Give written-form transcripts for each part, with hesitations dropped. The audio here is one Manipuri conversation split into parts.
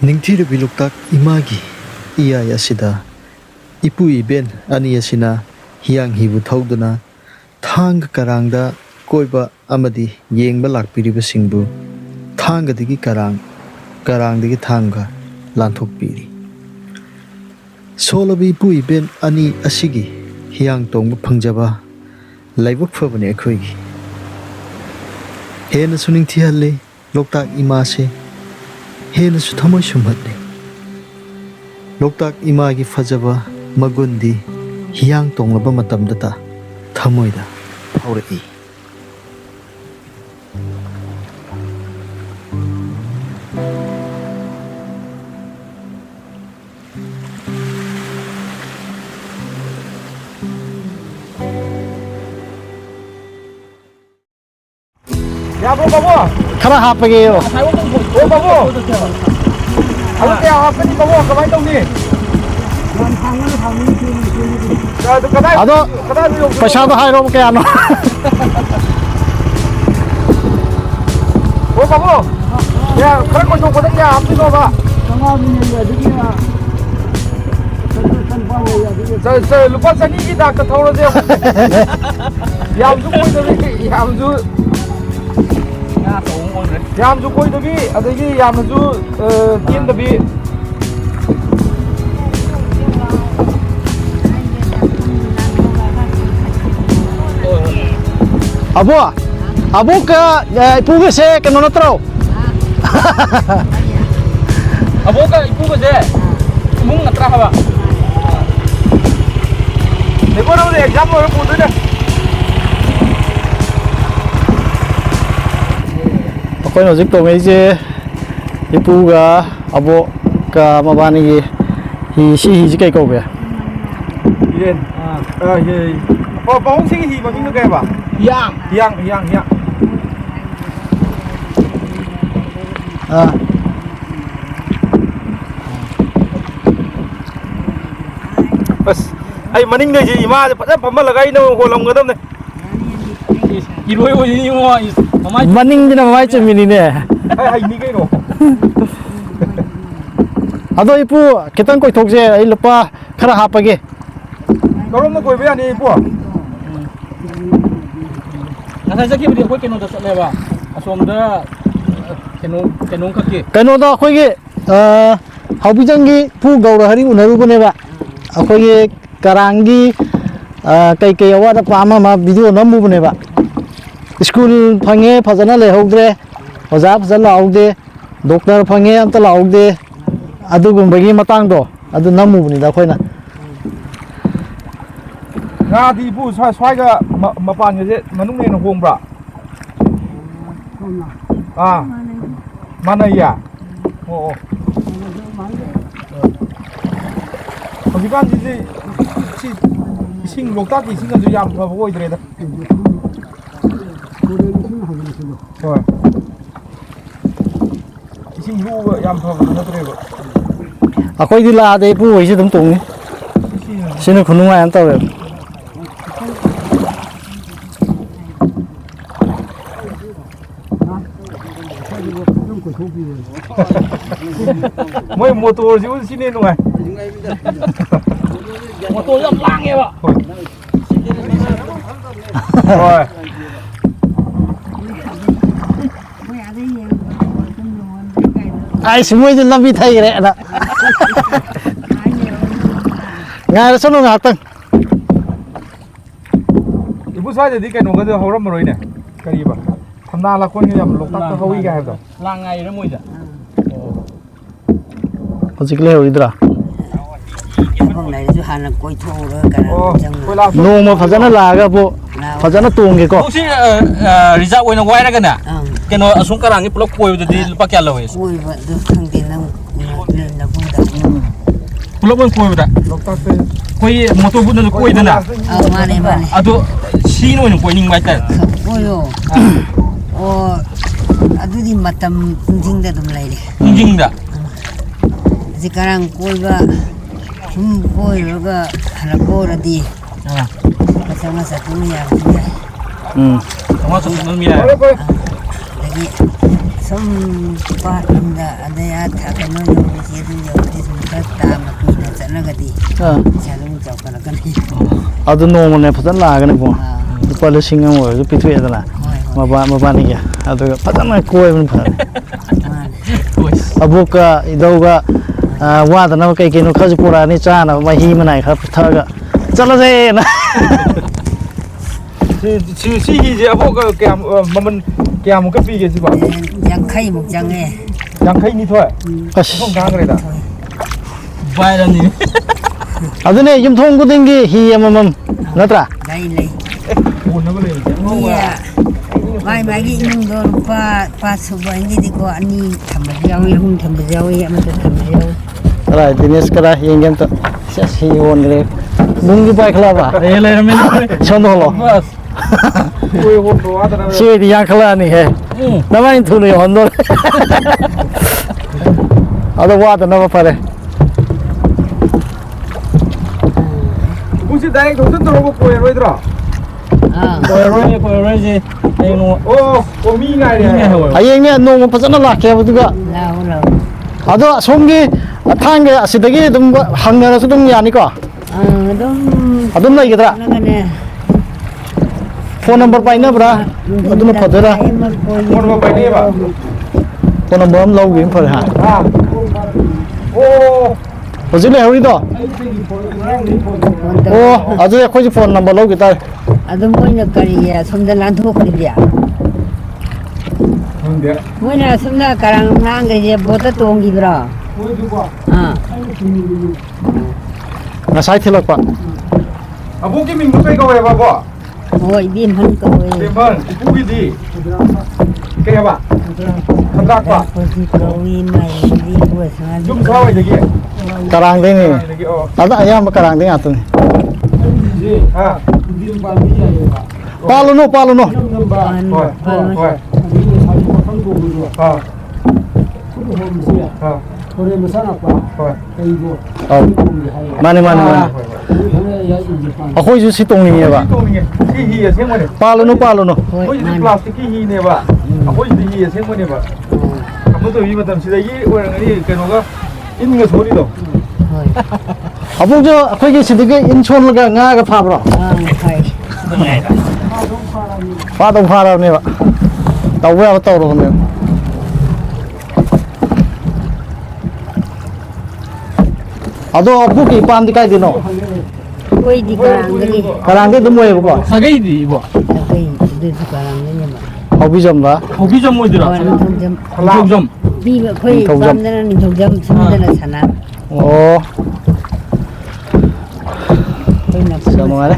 ꯅꯤꯡꯊꯤꯔꯕꯤ ꯂꯣꯛꯇꯥꯛ ꯏꯃꯥꯒꯤ ꯏꯌꯥꯏ ꯑꯁꯤꯗ ꯏꯄꯨ ꯏꯕꯦꯟ ꯑꯅꯤ ꯑꯁꯤꯅ ꯍꯤꯌꯥꯡ ꯍꯤꯕꯨ ꯊꯧꯗꯨꯅ ꯊꯥꯡꯒ ꯀꯔꯥꯡꯗ ꯀꯣꯏꯕ ꯑꯃꯗꯤ ꯌꯦꯡꯕ ꯂꯥꯛꯄꯤꯔꯤꯕꯁꯤꯡꯕꯨ ꯊꯥꯡꯒꯗꯒꯤ ꯀꯔꯥꯡ, ꯀꯔꯥꯡꯗꯒꯤ ꯊꯥꯡꯒ ꯂꯥꯟꯊꯣꯛꯄꯤꯔꯤ꯫ ꯁꯣꯜꯂꯕ ꯏꯄꯨ ꯏꯕꯦꯟ ꯑꯅꯤ ꯑꯁꯤꯒꯤ ꯍꯤꯌꯥꯡ ꯇꯣꯡꯕ ꯐꯪꯖꯕ ꯂꯥꯏꯕꯛ ꯐꯕꯅꯤ ꯑꯩꯈꯣꯏꯒꯤ꯫ ꯍꯦꯟꯅꯁꯨ ꯅꯤꯡꯊꯤꯍꯜꯂꯤ ꯂꯣꯛꯇꯥꯛ ꯏꯃꯥꯁꯦ, ꯍꯦꯟꯅꯁꯨ ꯊꯃꯣꯏ ꯁꯨꯝꯍꯠꯂꯤ꯫ ꯂꯣꯛꯇꯥꯛ ꯏꯃꯥꯒꯤ ꯐꯖꯕ ꯃꯒꯨꯟꯗꯤ ꯍꯤꯌꯥꯡ ꯇꯣꯡꯂꯕ ꯃꯇꯝꯗꯇ ꯊꯃꯣꯏꯗ ꯐꯥꯎꯔꯛꯏ꯫ Yabo babo. Khara hapage yo. Oh babo. Alu kaya hapani babo kamay tong ni. Ado paisa do hairo kaya no. Oh babo. Ya khara ko jong ko ya hapni no ba. Sa lupa sani ki dak ta thoro de. Yam ju koi do ni yam ju yamju koi da bi adagi yamju tin da bi Abo ka ipuga se kano natro. abo ka ipuga je mung natra haba neko na de exam ho pu de Koi hojik to mai je ipuga abo ka mabani hi si hi kai ko be. yen ye oh bong sing hi ba ming ga ba yang bas ai maning ne ji ima fa fa ma lagai no ko lam gadam ne iroi o ni mo Maning dina mai chemini ne. ai ni kai no Ado ipu kitang koi thok je ai lupa khara hapage. karom na koi be ani po Nasaan sa kibri ko kino sa leba. Asom da kino kaki. Kano da khoi ge haubijangi pu gaura hari unaru bune ba. Akhoi ge karangi kai awada pama ma video namu bune ba. School phange phajana le hogdre oja phajana laugde doctor phange amta laugde adugumbagi matang do adu namu buni da khoina nga di bu swai ga mapan ge manung ne hong bra mana ya oh Hagi kan ji sing lokta ki sing ga yam ba bo idre da Hoi. Ising lu yam fa na tre ba. akhoi di la de pu hoi se dum tung ni sinu khununga an taw Moi motor ji un sine nungai. Motor yam lang ye ba. Hoi. ai simoi din lambi thai re da ngai sono nga tang Ibu sai de di kai no ga de horam maroi ne. Kari ba. Thamna la kon yam lokta ta hawi ga ha da. Lang ngai ra moi da. hojik le hoidra Không này chứ hàng là coi thô đó cả chẳng Koi la no ma phajana la ga bo phajana tung ge ko Ko si result oina wai ra kana. Kino asung karang ni plok koi da di lupa kya lawe. ui vậy được không tiền đâu nên là không đặt Plok ban koi da. lokta te. Koi motor bu na koi da na. mà này Ado si no ni koi ning bai ta. ôi yo aduh di matam penting dah tuh mulai deh Jing da. sekarang koi ba koi juga anak koi di sama satu ya Sama su mi ya. Koi lagi ꯁꯨꯝ ꯄꯥꯠꯂꯣꯝꯗ ꯑꯗꯩ ꯀꯩꯅꯣ ꯌꯧꯕꯁꯤ ꯑꯗꯨꯝ ꯌꯧꯕꯗꯤ ꯁꯨꯝ ꯈꯔ ꯇꯥꯝꯅ ꯀꯨꯏꯅ ꯆꯠꯂꯒꯗꯤ ꯄꯩꯁꯥ ꯑꯗꯨꯝ ꯆꯥꯎꯈꯠꯂꯛꯀꯅꯤ ꯑꯗꯨ ꯅꯣꯡꯃꯅꯦ ꯐꯖꯅ ꯂꯥꯛꯑꯒꯅꯦꯀꯣ ꯂꯨꯄꯥ 1,000 ꯑꯣꯏꯔꯁꯨ ꯄꯤꯊꯣꯛꯑꯦꯗꯅ ꯃꯕꯥꯅꯤꯒꯤ ꯑꯗꯨꯒ ꯐꯖꯅ ꯀꯣꯏꯕꯅ ꯐꯔꯦ ꯑꯕꯣꯛꯀ ꯏꯙꯧꯒ ꯋꯥꯗꯅꯕ ꯀꯩ ꯀꯩꯅꯣ ꯈꯔꯁꯨ ꯄꯨꯔꯛꯑꯅꯤ ꯆꯥꯅꯕ ꯃꯍꯤ ꯃꯅꯥꯏ ꯈꯔ ꯊꯛꯑꯒ ꯆꯠꯂꯁꯦꯅ ꯁꯤꯒꯤꯁꯦ ꯑꯕꯣꯛ ꯀꯌꯥꯝ ꯃꯃꯜ ꯀꯌꯥꯃꯨꯛꯀ ꯄꯤꯒꯦ ꯁꯤꯕꯣ 50ꯃꯨꯛ ꯆꯪꯉꯦ 52 ꯑꯁ ꯁꯣꯝ ꯊꯥꯡꯈ꯭ꯔꯦꯗ ꯚꯥꯏꯔꯅꯤ ꯑꯗꯨꯅꯦ ꯌꯨꯝꯊꯣꯡ ꯈꯨꯗꯤꯡꯒꯤ ꯍꯤ ꯑꯃꯃꯝ ꯅꯠꯇ꯭ꯔꯥ ꯂꯩ ꯀꯣꯟꯅꯕ ꯂꯩꯔꯤꯁꯦ ꯃꯥꯒꯤ ꯏꯃꯨꯡꯗꯣ ꯂꯨꯄꯥ 5 ꯁꯨꯕꯒꯤꯗꯤꯀꯣ 2 ꯊꯝꯕꯁꯨ ꯌꯥꯎꯏ 3 ꯊꯝꯕꯁꯨ ꯌꯥꯎꯏ ꯑꯃꯇ ꯊꯝꯕꯁꯨ ꯌꯥꯎꯏ ꯀꯔꯥꯏ ꯗꯤꯅꯦꯁ ꯀꯔꯥꯏ ꯌꯦꯡꯒꯦ ꯑꯝꯇ ꯍꯤ ꯍꯣꯟꯈ꯭ꯔꯦ ꯅꯨꯡꯒꯤ ꯄꯥꯏꯈꯠꯂꯛꯑꯕ ꯂꯩꯔꯝꯃꯦ ꯁꯣꯝꯗ ꯍꯣꯜꯂꯣ ꯕꯁ ꯁꯤ ꯑꯣꯏꯗꯤ ꯌꯥꯡꯈꯠꯂꯛꯑꯅꯤꯍꯦ ꯅꯃꯥꯏ ꯊꯨꯅ ꯌꯧꯍꯟꯗꯣꯔꯦ ꯑꯗꯣ ꯋꯥꯗꯅꯕ ꯐꯔꯦ ꯄꯨꯡꯁꯤ ꯗꯥꯏꯔꯦꯛ ꯊꯧꯖꯟ ꯇꯧꯔꯒ ꯀꯣꯏꯔꯔꯣꯏꯗ꯭ꯔꯣ ꯀꯣꯏꯔꯔꯣꯏꯁꯦ ꯍꯌꯦꯡ ꯃꯤ ꯉꯥꯏꯔꯦ ꯍꯌꯦꯡꯅꯦ ꯅꯣꯡꯃ ꯐꯖꯅ ꯂꯥꯛꯀꯦ ꯑꯗꯨꯒ ꯂꯥꯛꯑꯣ ꯑꯗꯣ ꯑꯁꯣꯝꯒꯤ ꯊꯥꯡꯒ ꯑꯁꯤꯗꯒꯤ ꯑꯗꯨꯝ ꯍꯪꯅꯔꯁꯨ ꯑꯗꯨꯝ ꯌꯥꯅꯤꯀꯣ ꯑꯗꯨꯝ ꯂꯩꯒꯗ꯭ꯔꯥ ꯐꯣꯟ ꯅꯝꯕꯔ ꯄꯥꯏꯅꯕ꯭ꯔꯥ ꯑꯗꯨꯅ ꯐꯗꯣꯏꯔꯥ ꯐꯣꯟ ꯄꯥꯏꯅꯩꯕ ꯐꯣꯟ ꯅꯝꯕꯔ ꯑꯃ ꯂꯧꯒꯦꯅ ꯐꯔꯦ ꯍꯥ ꯑꯣ ꯍꯧꯖꯤꯛ ꯂꯩꯍꯧꯔꯤꯗꯣ ꯑꯣ ꯑꯗꯨꯗꯤ ꯑꯩꯈꯣꯏꯁꯨ ꯐꯣꯟ ꯅꯝꯕꯔ ꯂꯧꯈꯤ ꯇꯥꯔꯦ ꯑꯗꯨꯝ ꯃꯣꯏꯅ ꯀꯔꯤ ꯁꯣꯝꯗ ꯂꯥꯟꯊꯣꯛꯈ꯭ꯔꯤꯗꯤ ꯈꯪꯗꯦ ꯃꯣꯏꯅ ꯁꯣꯝꯗ ꯀꯔꯥꯡ ꯂꯥꯡꯈꯩꯁꯦ ꯕꯣꯠꯇ ꯇꯣꯡꯈꯤꯕ꯭ꯔꯣ ꯉꯁꯥꯏ ꯊꯤꯜꯂꯛꯄ ꯑꯕꯣꯛꯀꯤ ꯃꯤꯡꯗꯣ ꯀꯩ ꯀꯧꯋꯦꯕ ꯕꯣ ꯍꯣꯏ ꯏꯕꯦꯝꯍꯟ ꯀꯧꯋꯦ ꯕꯦꯝꯕꯜ ꯏꯄꯨꯒꯤꯗꯤ ꯀꯩ ꯍꯥꯏꯕ ꯈꯟꯗ꯭ꯔꯥꯛꯄ ꯀꯧꯏ ꯃꯥꯏꯗꯤ ꯌꯨꯝ ꯁꯥꯋꯥꯏꯗꯒꯤ ꯀꯔꯥꯡꯗꯩꯅꯤ ꯑꯣ ꯑꯗ ꯑꯌꯥꯝꯕ ꯀꯔꯥꯡꯗꯩ ꯉꯥꯛꯇꯅꯤ ꯄꯥꯜꯂꯨꯅꯨ ꯄꯥꯜꯂꯨꯅꯨ ꯍꯣꯏ ꯍꯣꯏ ꯍꯣꯔꯦꯟ ꯃꯁꯥ ꯂꯥꯛꯄ ꯍꯣꯏ ꯀꯩꯗꯣ ꯃꯥꯅꯦ ꯃꯥꯅꯦ ꯃꯥꯅꯦ ꯑꯩꯈꯣꯏꯁꯨ ꯁꯤ ꯇꯣꯡꯅꯤꯡꯉꯦꯕ ꯁꯤ ꯍꯤ ꯑꯁꯦꯡꯕꯅꯦ ꯄꯥꯜꯂꯨꯅꯨ ꯄꯥꯜꯂꯨꯅꯨ ꯃꯣꯏꯁꯤꯗꯤ ꯄ꯭ꯂꯥꯁꯇꯤꯛꯀꯤ ꯍꯤꯅꯦꯕ ꯑꯩꯈꯣꯏꯁꯤꯗꯤ ꯍꯤ ꯑꯁꯦꯡꯕꯅꯦꯕ ꯑꯃ ꯇꯧꯕꯤ ꯃꯇꯝꯁꯤꯗꯒꯤ ꯑꯣꯏꯔꯝꯒꯅꯤ ꯀꯩꯅꯣꯒ ꯏꯟꯒ ꯁꯣꯔꯤꯗꯣ ꯑꯕꯣꯛꯁꯨ ꯑꯩꯈꯣꯏꯒꯤ ꯁꯤꯗꯒꯤ ꯏꯟ ꯁꯣꯜꯂꯒ ꯉꯥꯒ ꯐꯥꯕ꯭ꯔꯣ ꯐꯥꯗꯧ ꯐꯥꯔꯕꯅꯦꯕ ꯇꯧꯕ ꯌꯥꯕ ꯇꯧꯔꯕꯅꯦꯕ ꯑꯗꯣ ꯑꯕꯣꯛꯀꯤ ꯏꯄꯥꯝꯗꯤ ꯀꯥꯏꯗꯩꯅꯣ ꯑꯩꯈꯣꯏꯗꯤ ꯀꯔꯥꯡꯗꯒꯤ ꯀꯔꯥꯡꯗꯩ ꯑꯗꯨꯝ ꯑꯣꯏꯌꯦꯕꯀꯣ ꯁꯥꯒꯩꯗꯤ ꯏꯕꯣ ꯑꯩꯈꯣꯏ ꯑꯗꯨꯁꯨ ꯀꯔꯥꯡꯗꯒꯤꯅꯦꯕ ꯍꯧꯕꯤꯖꯝꯕ ꯍꯧꯕꯤꯖꯝ ꯑꯣꯏꯗꯣꯏꯔꯣ ꯅꯤꯡꯊꯧꯖꯝ ꯄꯤꯕ ꯑꯩꯈꯣꯏ ꯏꯄꯥꯝꯗꯅ ꯅꯤꯡꯊꯧꯖꯝ ꯁꯣꯝꯗꯅ ꯁꯅꯥ ꯑꯣ ꯑꯩꯈꯣꯏꯅ ꯅꯨꯡꯉꯥꯏꯔꯦ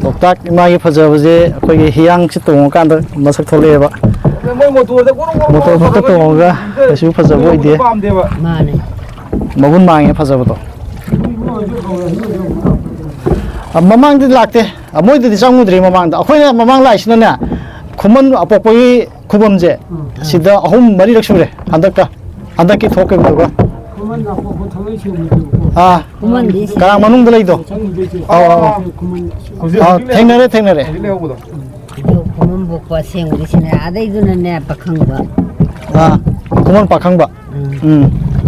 ꯂꯣꯛꯇꯥꯛ ꯏꯃꯥꯒꯤ ꯐꯖꯕꯁꯦ ꯑꯩꯈꯣꯏꯒꯤ ꯍꯤꯌꯥꯡꯁꯤ ꯇꯣꯡꯉꯀꯥꯟꯗ ꯃꯁꯛ ꯊꯣꯛꯂꯛꯑꯦꯕ ꯃꯣꯏ ꯃꯣꯇꯣꯔꯗ ꯃꯣꯇꯣꯔ ꯈꯛꯇ ꯇꯣꯡꯉꯒ ꯀꯩꯁꯨ ꯐꯖꯕ ꯑꯣꯏꯗꯦ ꯄꯥꯝꯗꯦꯕ ꯃꯥꯅꯦ ꯃꯒꯨꯟ ꯃꯥꯡꯉꯦ ꯐꯖꯕꯗꯣ ꯃꯃꯥꯡꯗꯗꯤ ꯂꯥꯛꯇꯦ ꯃꯣꯏꯗꯗꯤ ꯆꯪꯉꯨꯗ꯭ꯔꯤ ꯃꯃꯥꯡꯗ ꯑꯩꯈꯣꯏꯅ ꯃꯃꯥꯡ ꯂꯥꯛꯏꯁꯤꯅꯅꯦ ꯈꯨꯃꯟ ꯑꯄꯣꯛꯄꯒꯤ ꯈꯨꯕꯝꯁꯦ ꯁꯤꯗ 3-4ꯔꯛ ꯁꯨꯔꯦ ꯍꯟꯗꯛꯀꯤ ꯊꯣꯛꯈꯤꯕꯗꯨꯒ ꯀꯔꯥꯡ ꯃꯅꯨꯡꯗ ꯂꯩꯗꯣ ꯊꯦꯡꯅꯔꯦ ꯈꯨꯃꯟ ꯄꯣꯛꯄ ꯑꯁꯦꯡꯕꯒꯤꯁꯤꯅꯦ ꯑꯗꯩꯗꯨꯅꯅꯦ ꯄꯥꯈꯪꯕ ꯈꯨꯃꯟ ꯄꯥꯈꯪꯕ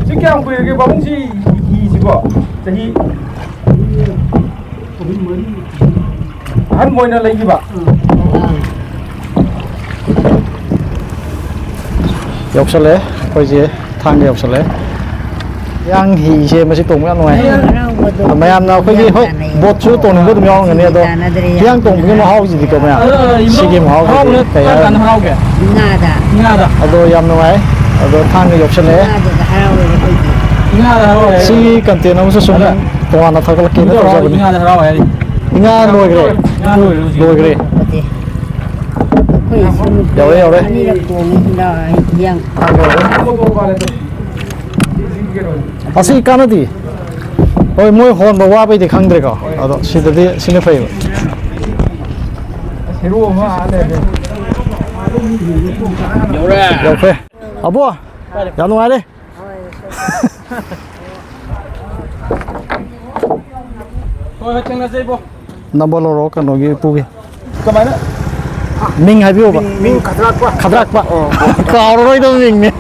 ꯁꯤ ꯀꯌꯥꯝ ꯀꯨꯏꯔꯒꯦ ꯄꯥꯕꯨꯡꯁꯤ ꯍꯤꯁꯤꯕꯣ ꯆꯍꯤ ꯑꯍꯟ ꯑꯣꯏꯅ ꯂꯩꯈꯤꯕ ꯌꯧꯁꯜꯂꯛꯑꯦ ꯑꯩꯈꯣꯏꯁꯦ ꯊꯥꯡꯒ ꯌꯧꯁꯜꯂꯛꯑꯦ ꯌꯥꯡ ꯍꯤꯁꯦ ꯃꯁꯤ ꯇꯣꯡꯕ ꯌꯥꯝ ꯅꯨꯡꯉꯥꯏ ꯃꯌꯥꯝꯅ ꯑꯩꯈꯣꯏꯒꯤ ꯍꯣꯏ ꯕꯣꯠꯁꯨ ꯇꯣꯡꯅꯤꯡꯕ ꯑꯗꯨꯝ ꯌꯥꯎꯔꯝꯒꯅꯤ ꯑꯗꯣ ꯍꯤꯌꯥꯡ ꯇꯣꯡꯕꯒꯤ ꯃꯍꯥꯎꯁꯤꯗꯤꯀꯣ ꯃꯌꯥꯝ ꯁꯤꯒꯤ ꯃꯍꯥꯎꯁꯤꯗꯤ ꯀꯩ ꯍꯥꯏꯔꯅꯤ ꯍꯔꯥꯎꯒꯦ ꯉꯥꯗ ꯑꯗꯣ ꯌꯥꯝ ꯅꯨꯡꯉꯥꯏ ꯑꯗꯣ ꯊꯥꯡꯒ ꯌꯧꯁꯜꯂꯛꯑꯦ ꯉꯥꯗꯨꯗ ꯍꯔꯥꯎꯋꯦ ꯑꯩꯈꯣꯏꯗꯤ ꯁꯤꯒꯤ ꯀꯟꯇꯦꯟ ꯑꯃꯁꯨ ꯁꯨꯝ ꯇꯣꯉꯥꯟꯅ ꯊꯥꯒꯠꯂꯛꯀꯦꯅ ꯇꯧꯖꯕꯅꯤ ꯏꯉꯥ ꯂꯣꯏꯈ꯭ꯔꯦ ꯌꯧꯔꯦ ꯑꯅꯤꯔꯛ ꯇꯣꯡꯉꯤ ꯍꯤꯌꯥꯡ ꯑꯁꯤ ꯀꯥꯟꯅꯗꯦ ꯍꯣꯏ ꯃꯣꯏ ꯍꯣꯟꯕ ꯋꯥꯕꯩꯗꯤ ꯈꯪꯗ꯭ꯔꯦꯀꯣ ꯑꯗꯣ ꯁꯤꯗꯗꯤ ꯁꯤꯅ ꯐꯩꯕ ꯌꯧꯈ꯭ꯔꯦ ꯑꯕꯣ ꯌꯥꯝ ꯅꯨꯡꯉꯥꯏꯔꯦ ꯍꯣꯏ ꯊꯦꯡꯅꯁꯦ ꯏꯕꯣ ꯅꯝꯕꯔ ꯂꯧꯔꯣ ꯀꯩꯅꯣꯒꯤ ꯄꯨꯒꯦ ꯀꯃꯥꯏꯅ ꯃꯤꯡ ꯍꯥꯏꯕꯤꯌꯣꯕ ꯃꯤꯡ ꯈꯗ꯭ꯔꯥꯛꯄ ꯈꯗ꯭ꯔꯥꯛꯄ ꯀꯥꯎꯔꯔꯣꯏꯗꯕ ꯃꯤꯡꯅꯦ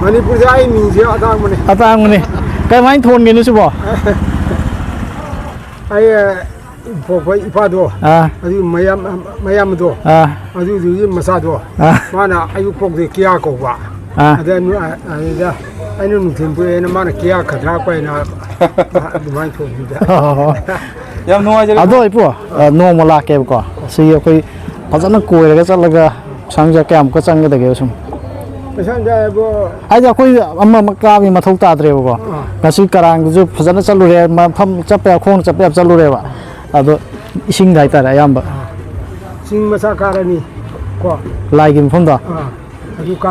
ꯃꯅꯤꯄꯨꯔꯗ ꯑꯩ ꯃꯤꯡꯁꯦ ꯑꯇꯥꯡꯕꯅꯤ ꯑꯇꯥꯡꯕꯅꯤ ꯀꯃꯥꯏꯅ ꯊꯣꯟꯒꯦꯅꯣ ꯁꯤꯕꯣ ꯑꯩ ꯄꯣꯛꯄ ꯏꯄꯥꯗꯣ ꯑꯗꯨ ꯃꯌꯥꯝꯗꯣ ꯑꯗꯨꯗꯨꯒꯤ ꯃꯆꯥꯗꯣ ꯃꯥꯅ ꯑꯌꯨꯛ ꯄꯣꯛꯇꯦ ꯀꯤꯌꯥ ꯀꯧꯕ ꯑꯗꯨꯗ ꯑꯩꯅ ꯅꯨꯡꯊꯤꯜ ꯄꯣꯛꯑꯦꯅ ꯃꯥꯅ ꯀꯤꯌꯥ ꯈꯗ꯭ꯔꯥꯛꯄ ꯍꯥꯏꯅ ꯑꯗꯨꯃꯥꯏꯅ ꯊꯣꯛꯈꯤꯕꯗ ꯌꯥꯝ ꯅꯨꯡꯉꯥꯏꯖꯔꯦ ꯑꯗꯣ ꯏꯄꯨ ꯅꯣꯡꯃ ꯂꯥꯛꯀꯦꯕꯀꯣ ꯁꯤ ꯑꯩꯈꯣꯏ ꯐꯖꯅ ꯀꯣꯏꯔꯒ ꯆꯠꯂꯒ ꯄꯩꯁꯥ ꯀꯌꯥꯃꯨꯛꯀ ꯆꯪꯒꯗꯒꯦ ꯁꯨꯝ ꯄꯩꯁꯥ ꯍꯥꯏꯕꯨ ꯍꯥꯏꯗꯤ ꯑꯩꯈꯣꯏ ꯑꯃ ꯀꯥꯕꯒꯤ ꯃꯊꯧ ꯇꯥꯗ꯭ꯔꯦꯕꯀꯣ ꯉꯁꯤ ꯀꯔꯥꯡꯗꯨꯁꯨ ꯐꯖꯅ ꯆꯠꯂꯨꯔꯦ ꯃꯐꯝ ꯆꯠꯄ ꯌꯥꯕ ꯈꯣꯡꯅ ꯆꯠꯄ ꯌꯥꯕ ꯆꯠꯂꯨꯔꯦꯕ ꯑꯗꯣ ꯏꯁꯤꯡꯗ ꯍꯥꯏꯇꯥꯔꯦ ꯑꯌꯥꯝꯕ ꯆꯤꯡ ꯃꯆꯥ ꯀꯥꯔꯅꯤ ꯀꯣ ꯂꯥꯏꯒꯤ ꯃꯐꯝꯗꯣ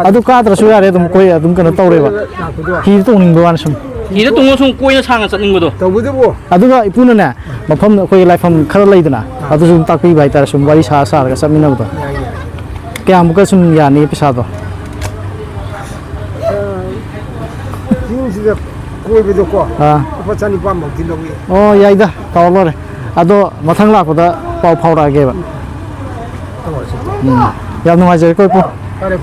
ꯑꯗꯨ ꯀꯥꯗ꯭ꯔꯁꯨ ꯌꯥꯔꯦ ꯑꯗꯨꯝ ꯑꯩꯈꯣꯏ ꯑꯗꯨꯝ ꯀꯩꯅꯣ ꯇꯧꯔꯦꯕ ꯍꯤꯗ ꯇꯣꯡꯅꯤꯡꯕ ꯋꯥꯅꯤ ꯁꯨꯝ ꯍꯤꯗ ꯇꯣꯡꯉ ꯁꯨꯝ ꯀꯣꯏꯅ ꯁꯥꯡꯅ ꯆꯠꯅꯤꯡꯕꯗꯣ ꯇꯧꯕꯗꯨꯕꯨ ꯑꯗꯨꯒ ꯏꯄꯨꯅꯅꯦ ꯃꯐꯝ ꯑꯩꯈꯣꯏꯒꯤ ꯂꯥꯏꯐꯝ ꯈꯔ ꯂꯩꯗꯅ ꯑꯗꯨꯁꯨ ꯑꯗꯨꯝ ꯇꯥꯛꯄꯤꯕ ꯍꯥꯏꯇꯥꯔꯦ ꯁꯨꯝ ꯋꯥꯔꯤ ꯁꯥꯔꯒ ꯆꯠꯃꯤꯟꯅꯕꯗꯣ ꯀꯌꯥꯃꯨꯛꯀ ꯁꯨꯝ ꯌꯥꯅꯤ ꯄꯩꯁꯥꯗꯣ ꯆꯤꯡꯁꯤꯗ ꯀꯣꯏꯕꯗꯣꯀꯣ ꯂꯨꯄꯥ 1,400ꯃꯨꯛꯇꯤ ꯂꯧꯏ ꯑꯣ ꯌꯥꯏꯗ ꯇꯧꯔ ꯂꯣꯏꯔꯦ ꯑꯗꯣ ꯃꯊꯪ ꯂꯥꯛꯄꯗ ꯄꯥꯎ ꯐꯥꯎꯔꯛꯑꯒꯦꯕ ꯌꯥꯝ ꯅꯨꯡꯉꯥꯏꯖꯔꯦꯀꯣ ꯏꯄꯨ ꯐꯔꯦ